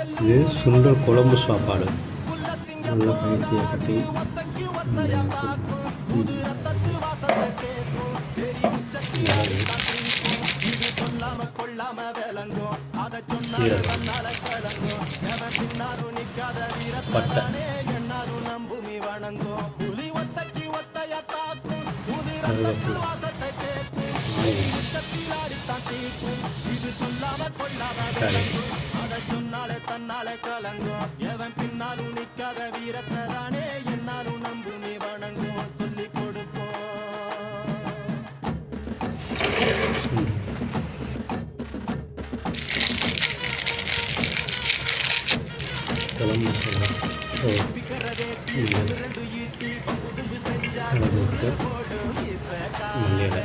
இது சுண்டல் குழம்பு சாப்பாடு. நல்ல பைத்தியை கட்டி பட்டை தன்னாலே கலங்கும் எவன் பின்னாலும் நிக்காத வீரத்ததானே என்னாலும் நம்புமே வணங்கும் சொல்லி கொடுப்போம். மல்லியலை